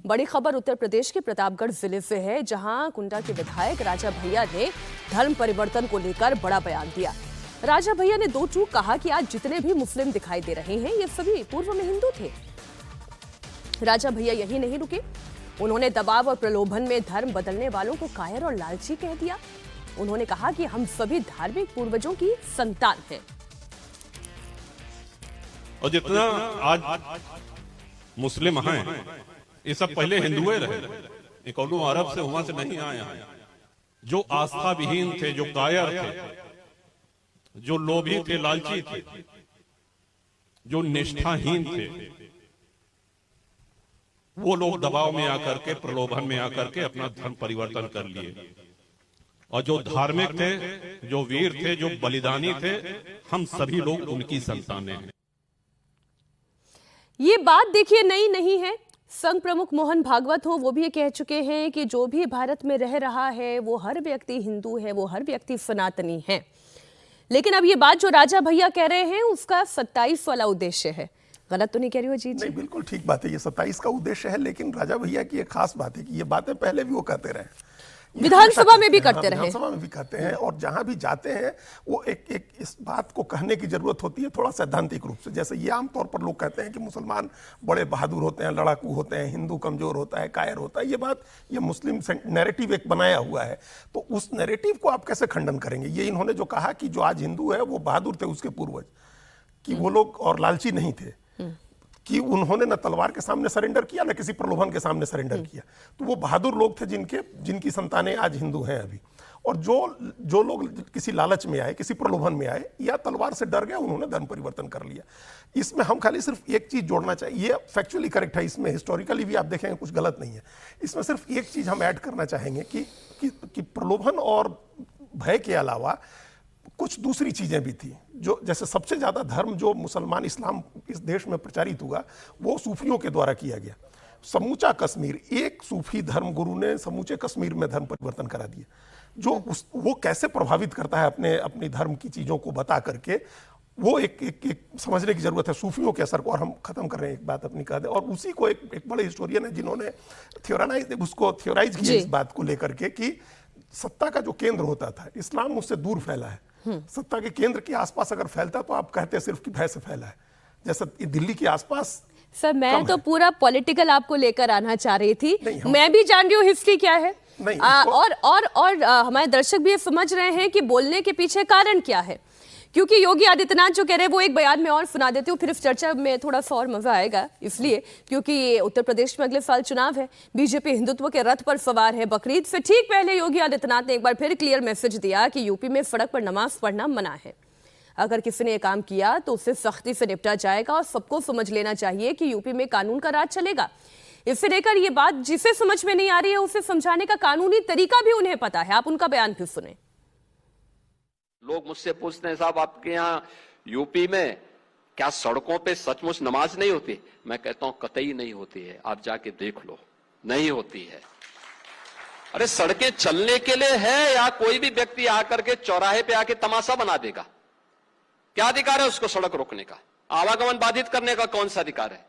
बड़ी खबर उत्तर प्रदेश के प्रतापगढ़ जिले से है, जहां कुंडा के विधायक राजा भैया ने धर्म परिवर्तन को लेकर बड़ा बयान दिया। राजा भैया ने दो टूक कहा कि आज जितने भी मुस्लिम दिखाई दे रहे हैं ये सभी पूर्व में हिंदू थे। राजा भैया यही नहीं रुके, उन्होंने दबाव और प्रलोभन में धर्म बदलने वालों को कायर और लालची कह दिया। उन्होंने कहा कि हम सभी धार्मिक पूर्वजों की संतान हैं। और जितना आज मुस्लिम हैं, ये सब पहले हिंदुए रहे, ये कौनो अरब से वहां से नहीं आए हैं। जो आस्था विहीन थे, जो कायर थे, जो लोभी थे, लालची थे, जो निष्ठाहीन थे, वो लोग दबाव में आकर के, प्रलोभन में आकर के अपना धर्म परिवर्तन कर लिए। और जो धार्मिक थे, जो वीर थे, जो बलिदानी थे, हम सभी लोग उनकी संतानें हैं। ये बात देखिए नई नहीं है। संघ प्रमुख मोहन भागवत हो, वो भी ये कह चुके हैं कि जो भी भारत में रह रहा है वो हर व्यक्ति हिंदू है, वो हर व्यक्ति सनातनी है। लेकिन अब ये बात जो राजा भैया कह रहे हैं उसका 27 वाला उद्देश्य है। गलत तो नहीं कह रही हो जी? नहीं, बिल्कुल ठीक बात है, ये 27 का उद्देश्य है। लेकिन राजा भैया की एक खास बात है कि ये बातें पहले भी वो कहते रहे, विधानसभा में भी करते रहे, विधानसभा में भी कहते हैं, और जहां भी जाते हैं वो एक इस बात को कहने की जरूरत होती है थोड़ा सैद्धांतिक रूप से। जैसे ये आमतौर पर लोग कहते हैं कि मुसलमान बड़े बहादुर होते हैं, लड़ाकू होते हैं, हिंदू कमजोर होता है, कायर होता है। ये मुस्लिम नैरेटिव एक बनाया हुआ है। तो उस नैरेटिव को आप कैसे खंडन करेंगे? ये इन्होंने जो कहा कि जो आज हिंदू है वो बहादुर थे उसके पूर्वज, कि वो लोग और लालची नहीं थे, कि उन्होंने न तलवार के सामने सरेंडर किया न किसी प्रलोभन के सामने सरेंडर किया। तो वो बहादुर लोग थे जिनकी संतानें आज हिंदू हैं अभी। और जो लोग किसी लालच में आए, किसी प्रलोभन में आए या तलवार से डर गए, उन्होंने धर्म परिवर्तन कर लिया। इसमें हम खाली सिर्फ एक चीज जोड़ना चाहिए, ये फैक्चुअली करेक्ट है, इसमें हिस्टोरिकली भी आप देखेंगे कुछ गलत नहीं है। इसमें सिर्फ एक चीज हम ऐड करना चाहेंगे कि प्रलोभन और भय के अलावा कुछ दूसरी चीजें भी थी। जो जैसे सबसे ज्यादा धर्म जो मुसलमान इस्लाम इस देश में प्रचारित हुआ वो सूफियों के द्वारा किया गया। समूचा कश्मीर, एक सूफी धर्म गुरु ने समूचे कश्मीर में धर्म परिवर्तन करा दिया। वो कैसे प्रभावित करता है अपनी धर्म की चीजों को बता करके, वो एक समझने की जरूरत है सूफियों के असर को। और हम खत्म कर रहे हैं, एक बात अपनी कह दें, और उसी को एक बड़े हिस्टोरियन है जिन्होंने थ्योराइज किया इस बात को लेकर के कि सत्ता का जो केंद्र होता था, इस्लाम उससे दूर फैला है। सत्ता के केंद्र के आसपास अगर फैलता तो आप कहते सिर्फ कि भय से फैला है, जैसा दिल्ली के आसपास। सर मैं तो पूरा पॉलिटिकल आपको लेकर आना चाह रही थी। मैं भी जान रही हूँ हिस्ट्री क्या है, और हमारे दर्शक भी ये समझ रहे हैं कि बोलने के पीछे कारण क्या है। क्योंकि योगी आदित्यनाथ जो कह रहे हैं वो एक बयान में और सुना देती हूँ, फिर इस चर्चा में थोड़ा सा और मजा आएगा। इसलिए क्योंकि उत्तर प्रदेश में अगले साल चुनाव है, बीजेपी हिंदुत्व के रथ पर सवार है। बकरीद से ठीक पहले योगी आदित्यनाथ ने एक बार फिर क्लियर मैसेज दिया कि यूपी में सड़क पर नमाज पढ़ना मना है। अगर किसी ने यह काम किया तो उससे सख्ती से निपटा जाएगा, और सबको समझ लेना चाहिए कि यूपी में कानून का राज चलेगा। इससे लेकर ये बात जिसे समझ में नहीं आ रही है उसे समझाने का कानूनी तरीका भी उन्हें पता है। आप उनका बयान क्यों सुने? लोग मुझसे पूछते हैं, साहब आपके यहाँ यूपी में क्या सड़कों पे सचमुच नमाज नहीं होती? मैं कहता हूं कतई नहीं होती है, आप जाके देख लो, नहीं होती है। अरे सड़कें चलने के लिए है या कोई भी व्यक्ति आकर के चौराहे पे आके तमाशा बना देगा? क्या अधिकार है उसको सड़क रोकने का? आवागमन बाधित करने का कौन सा अधिकार है?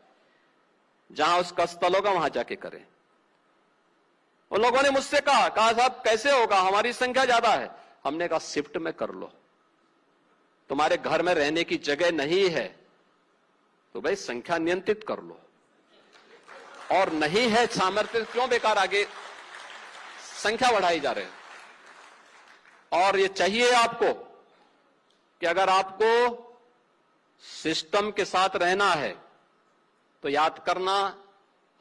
जहां उसका स्थल होगा वहां जाके करें। उन लोगों ने मुझसे कहा साहब कैसे होगा, हमारी संख्या ज्यादा है। हमने कहा शिफ्ट में कर लो, तुम्हारे घर में रहने की जगह नहीं है तो भाई संख्या नियंत्रित कर लो, और नहीं है सामर्थ्य क्यों बेकार आगे संख्या बढ़ाई जा रहे हैं। और ये चाहिए आपको कि अगर आपको सिस्टम के साथ रहना है तो याद करना,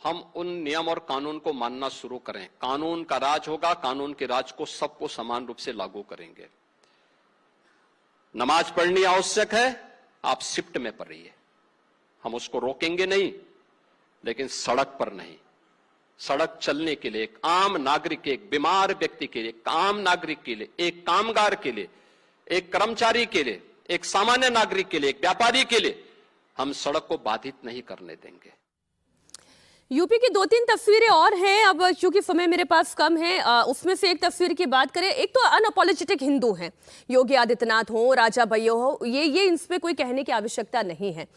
हम उन नियम और कानून को मानना शुरू करें। कानून का राज होगा, कानून के राज को सबको समान रूप से लागू करेंगे। नमाज पढ़नी आवश्यक है, आप शिफ्ट में पढ़िए, हम उसको रोकेंगे नहीं, लेकिन सड़क पर नहीं। सड़क चलने के लिए एक आम नागरिक के, एक बीमार व्यक्ति के लिए, एक आम नागरिक के लिए, एक कामगार के लिए, एक कर्मचारी के लिए, एक सामान्य नागरिक के लिए, एक व्यापारी के लिए हम सड़क को बाधित नहीं करने देंगे। यूपी की 2-3 तस्वीरें और हैं, अब क्योंकि समय मेरे पास कम है। उसमें से एक तस्वीर की बात करें, एक तो अनअपोलोजेटिक हिंदू हैं, योगी आदित्यनाथ हो, राजा भैया हो, ये इसमें कोई कहने की आवश्यकता नहीं है।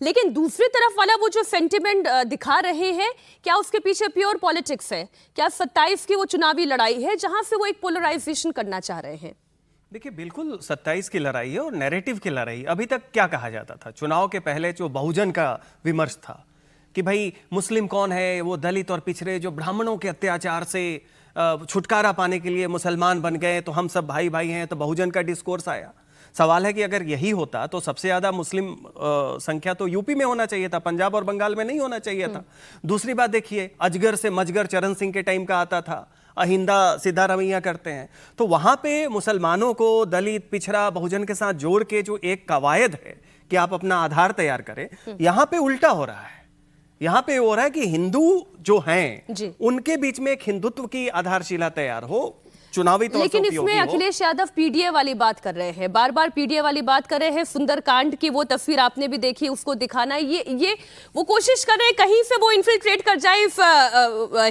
लेकिन दूसरी तरफ वाला वो जो सेंटिमेंट दिखा रहे हैं, क्या उसके पीछे प्योर पॉलिटिक्स है? क्या 27 की वो चुनावी लड़ाई है जहां से वो एक पोलराइजेशन करना चाह रहे हैं? देखिए, बिल्कुल 27 की लड़ाई है और नैरेटिव की लड़ाई। अभी तक क्या कहा जाता था? चुनाव के पहले जो बहुजन का विमर्श था कि भाई मुस्लिम कौन है, वो दलित और पिछड़े जो ब्राह्मणों के अत्याचार से छुटकारा पाने के लिए मुसलमान बन गए, तो हम सब भाई भाई हैं, तो बहुजन का डिस्कोर्स आया। सवाल है कि अगर यही होता तो सबसे ज्यादा मुस्लिम संख्या तो यूपी में होना चाहिए था, पंजाब और बंगाल में नहीं होना चाहिए था। दूसरी बात देखिए, अजगर से मजगर चरण सिंह के टाइम का आता था, अहिंदा सीधा रवैया करते हैं, तो वहां पे मुसलमानों को दलित पिछड़ा बहुजन के साथ जोड़ के जो एक कवायद है कि आप अपना आधार तैयार करें, यहां पे उल्टा हो रहा है। यहां पे हो रहा है कि हिंदू जो हैं उनके बीच में एक हिंदुत्व की आधारशिला तैयार हो, चुनावी तौर लेकिन इसमें अखिलेश यादव पीडीए वाली बात कर रहे हैं, बार बार पीडीए वाली बात कर रहे हैं। सुंदरकांड की वो तस्वीर आपने भी देखी, उसको दिखाना ये वो कोशिश कर रहे हैं कहीं से वो इन्फिल्ट्रेट कर जाए इस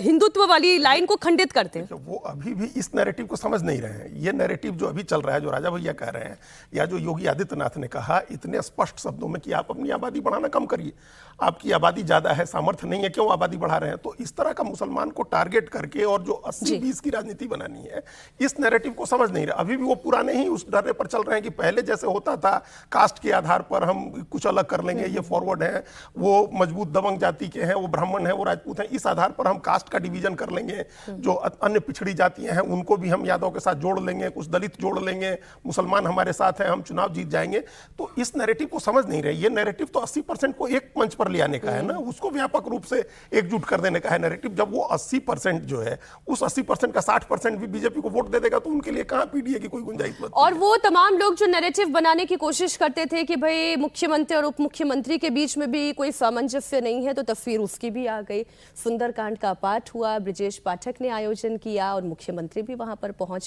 हिंदुत्व वाली लाइन को खंडित करते हैं। वो अभी भी इस नैरेटिव को समझ नहीं रहे हैं। ये नैरेटिव जो अभी चल रहा है, जो राजा भैया कह रहे हैं या जो योगी आदित्यनाथ ने कहा इतने स्पष्ट शब्दों में कि आप अपनी आबादी बढ़ाना कम करिए, आपकी आबादी ज्यादा है, सामर्थ्य नहीं है, क्यों आबादी बढ़ा रहे हैं? तो इस तरह का मुसलमान को टारगेट करके और जो 80-20 की राजनीति बनानी है, इस नैरेटिव को समझ नहीं रहे। अभी भी वो पुराने ही उस डरे पर चल रहे हैं कि पहले जैसे होता था कास्ट के आधार पर हम कुछ अलग कर लेंगे, ये फॉरवर्ड है, वो मजबूत दबंग जाति के हैं, वो ब्राह्मण है, वो राजपूत हैं, इस आधार पर हम कास्ट का डिवीजन कर लेंगे। जो अन्य पिछड़ी जातियां हैं उनको भी हम यादव के साथ जोड़ लेंगे, कुछ दलित जोड़ लेंगे, मुसलमान हमारे साथ हैं, हम चुनाव जीत जाएंगे। तो इस नैरेटिव को समझ नहीं रहे। ये नैरेटिव तो 80% को एक मंच पर ले आने का है ना, उसको व्यापक रूप से एकजुट कर देने का है नैरेटिव। जब वो 80% जो है, उस 80% का 60% भी बीजेपी को वोट दे देगा तो उनके लिए कहां पीडीए की कोई गुंजाइश बचती है? और वो तमाम लोग जो नैरेटिव बनाने की कोशिश करते थे कि भाई मुख्यमंत्री और उप मुख्यमंत्री के बीच में भी कोई सामंजस्य नहीं है, तो तस्वीर उसकी भी आ गई। सुंदरकांड का पाठ हुआ, ब्रिजेश पाठक ने आयोजन किया और मुख्यमंत्री भी वहां पर पहुंचे।